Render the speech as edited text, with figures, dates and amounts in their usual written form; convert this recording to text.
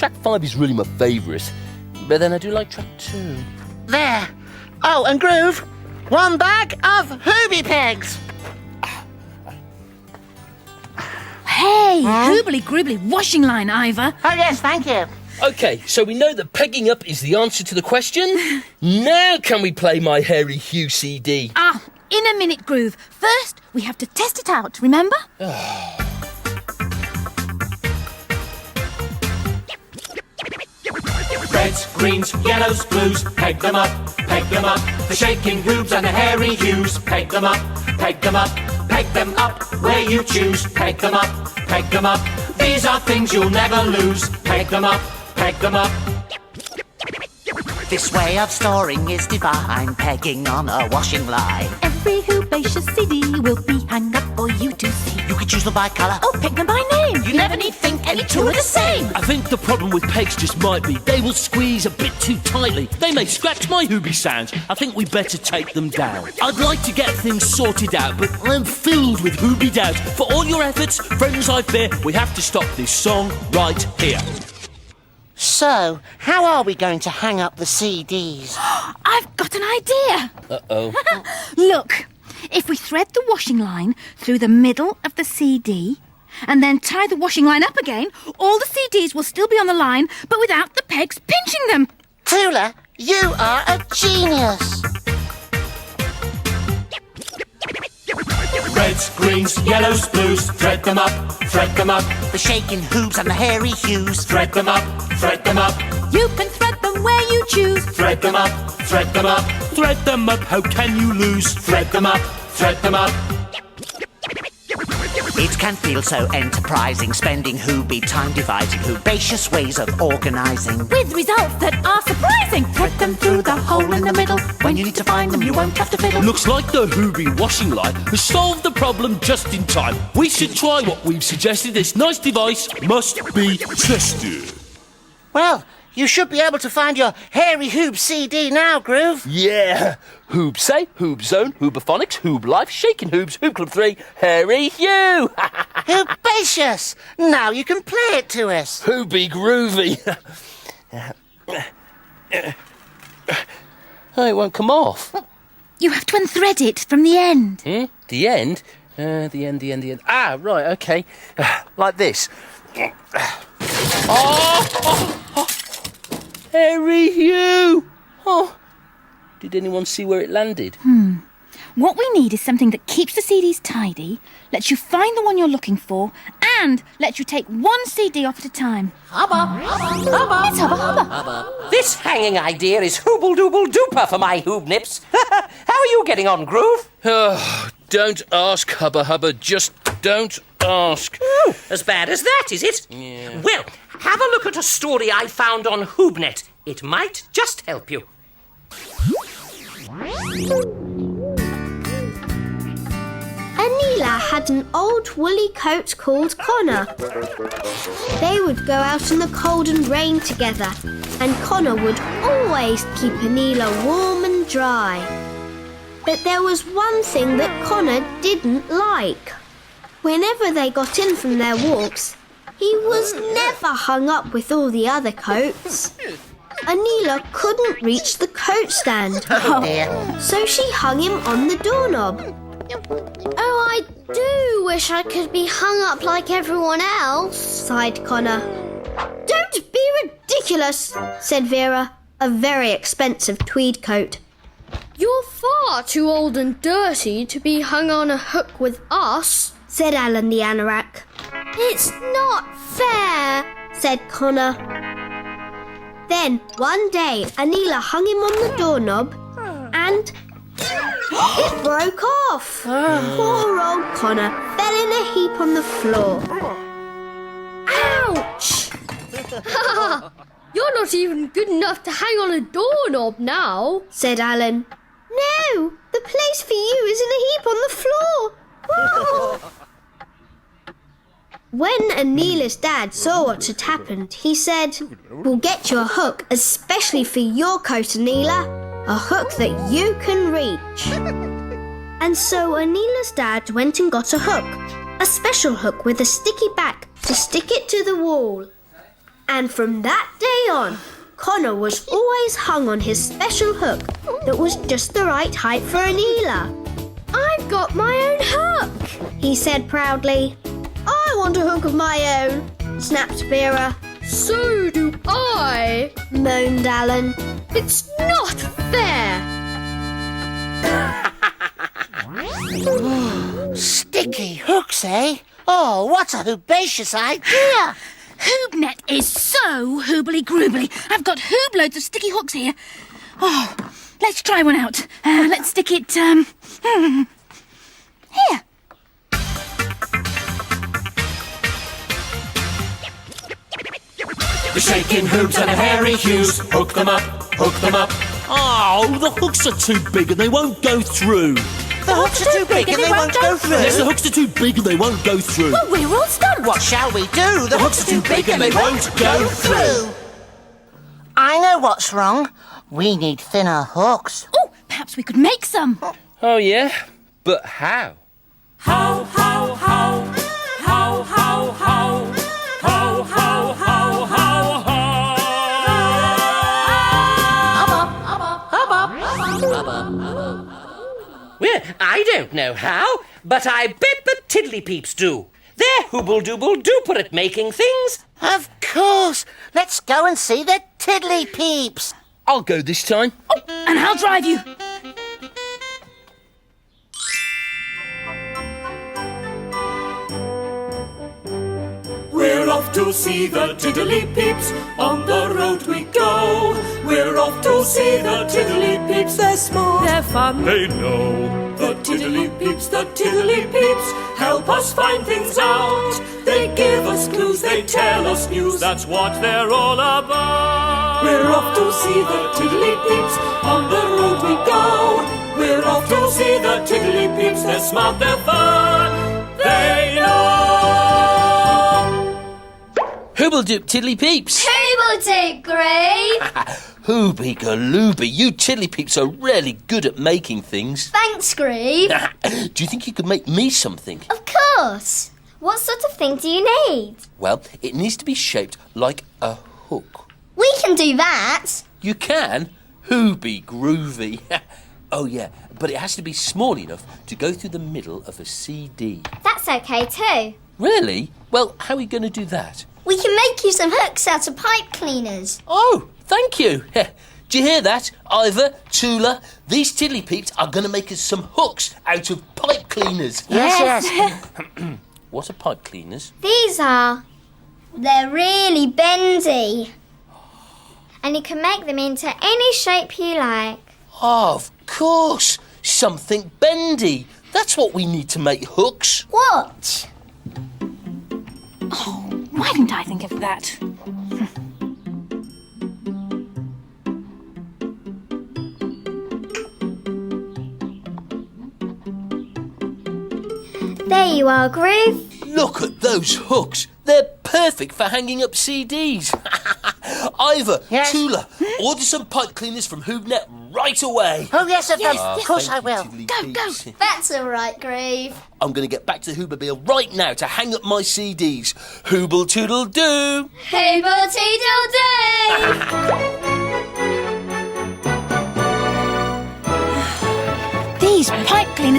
Track 5 is really my favourite, but then I do like track 2. There. Oh, and Groove, 1 bag of Hoobie pegs. Hey, hoobly groobly washing line, Ivor. Oh, yes, thank you. OK, so we know that pegging up is the answer to the question. Now can we play my Hairy Hugh CD? In a minute, Groove. First, we have to test it out, remember? Reds, greens, yellows, blues, peg them up, peg them up. The shaking Hoobs and the hairy Hughs, peg them up, peg them up, peg them up where you choose. Peg them up, peg them up. These are things you'll never lose. Peg them up, peg them up. This way of storing is divine, pegging on a washing line. Every Hoobacious CD will be hung up for you to see. You can choose them by colour. Or pick them by name. You never need think any two are the same. I think the problem with pegs just might be they will squeeze a bit too tightly. They may scratch my Hoobie sounds. I think we better take them down. I'd like to get things sorted out, but I'm filled with Hoobie doubt. For all your efforts, friends, I fear we have to stop this song right here. So, how are we going to hang up the CDs? I've got an idea. Uh-oh. Look, if we thread the washing line through the middle of the CD and then tie the washing line up again, all the CDs will still be on the line, but without the pegs pinching them. Tula, you are a genius. Reds, greens, yellows, blues, thread them up, thread them up. The shaking Hoobs and the hairy Hughs. Thread them up, thread them up. You can thread them where you choose. Thread them up, thread them up. Thread them up, how can you lose? Thread them up, thread them up. It can feel so enterprising, spending Hoobie time devising Hoobacious ways of organising. With results that are surprising. Thread them through the hole in the middle. When you need to find them, you won't have to fiddle. Looks like the Hoobie washing line has solved the problem just in time. We should try what we've suggested. This nice device must be tested. Well, you should be able to find your Hairy Hoob CD now, Groove. Yeah! Hoob Say, Hoob Zone, Hoobaphonics, Hoob Life, Shaking Hoobs, Hoob Club 3, Hairy Hugh! Hoobacious! Now you can play it to us. Hoobie Groovy! Oh, it won't come off. You have to unthread it from the end. The end? The end. Ah, right, okay. Like this. Oh! Hairy Hugh! Oh! Did anyone see where it landed? What we need is something that keeps the CDs tidy, lets you find the one you're looking for, and lets you take one CD off at a time. Hubba! It's hubba hubba. This hanging idea is hooble dooble duper for my Hoob nips. How are you getting on, Groove? Oh, don't ask, Hubba Hubba. Just don't ask. Ooh, as bad as that, is it? Yeah. Well, have a look at a story I found on HoobNet. It might just help you. Anila had an old woolly coat called Connor. They would go out in the cold and rain together, and Connor would always keep Anila warm and dry. But there was one thing that Connor didn't like. Whenever they got in from their walks, he was never hung up with all the other coats. Anila couldn't reach the coat stand, so she hung him on the doorknob. Oh, I do wish I could be hung up like everyone else, sighed Connor. Don't be ridiculous, said Vera, a very expensive tweed coat. You're far too old and dirty to be hung on a hook with us, said Alan the anorak. It's not fair, said Connor. Then, one day, Anila hung him on the doorknob and it broke off. Poor old Connor fell in a heap on the floor. Ouch! You're not even good enough to hang on a doorknob now, said Alan. No, the place for you is in a heap on the floor. When Anila's dad saw what had happened, he said, "We'll get you a hook especially for your coat, Anila. A hook that you can reach." And so Anila's dad went and got a hook. A special hook with a sticky back to stick it to the wall. And from that day on, Connor was always hung on his special hook that was just the right height for an elar. I've got my own hook. He said proudly. I want a hook of my own, snapped Vera. So do I. Moaned Alan. It's not fair. Sticky hooks, eh? Oh, what a hoobacious idea! HoobNet is so hoobly-groobly. I've got hoob loads of sticky hooks here. Oh, let's try one out. Let's stick it, here. The shaking Hoobs and the hairy Hughs. Hook them up, hook them up. Oh, the hooks are too big and they won't go through. The hooks are too big and they won't go through. Yes, the hooks are too big and they won't go through. Well, we're all stumped. What shall we do? The hooks are too big and they won't go through. I know what's wrong. We need thinner hooks. Oh, perhaps we could make some. Oh, yeah? But how? How, how, how, how, how, how, how, how, how, how, how. Well, I don't know how, but I bet the Tiddly-Peeps do. They're hooble-dooble-duper at making things. Of course. Let's go and see the Tiddly-Peeps. I'll go this time. Oh, and I'll drive you. We're off to see the Tiddly-Peeps, on the road we go. We're off to see the Tiddly-Peeps, they're smart, they're fun, they know. The Tiddly-Peeps, help us find things out. They give us clues, they tell us news, that's what they're all about. We're off to see the Tiddly-Peeps, on the road we go. We're off to see the Tiddly-Peeps, they're smart, they're fun, they know. Hooble-doop Tiddly-Peeps. Hoobledoop, Grave. Hooby-galooby, you Tiddly-Peeps are really good at making things. Thanks, Grave. Do you think you could make me something? Of course. What sort of thing do you need? Well, it needs to be shaped like a hook. We can do that. You can? Hooby-groovy. Oh, yeah, but it has to be small enough to go through the middle of a CD. That's okay too. Really? Well, how are we going to do that? We can make you some hooks out of pipe cleaners. Oh, thank you. Do you hear that, Ivor, Tula? These Tiddly-Peeps are going to make us some hooks out of pipe cleaners. Yes. What are pipe cleaners? They're really bendy. And you can make them into any shape you like. Of course, something bendy. That's what we need to make hooks. Watch. Oh, why didn't I think of that? There you are, Groove. Look at those hooks. They're perfect for hanging up CDs. Ivor, Yes? Tula, order some pipe cleaners from HoobNet right away. Oh, yes, of course I Thank you, will. Tiddly-Peeps. That's all right, Groove. I'm going to get back to the Hoobermobile right now to hang up my CDs. Hooble-toodle-doo. Hooble-toodle-doo. These pipe cleaners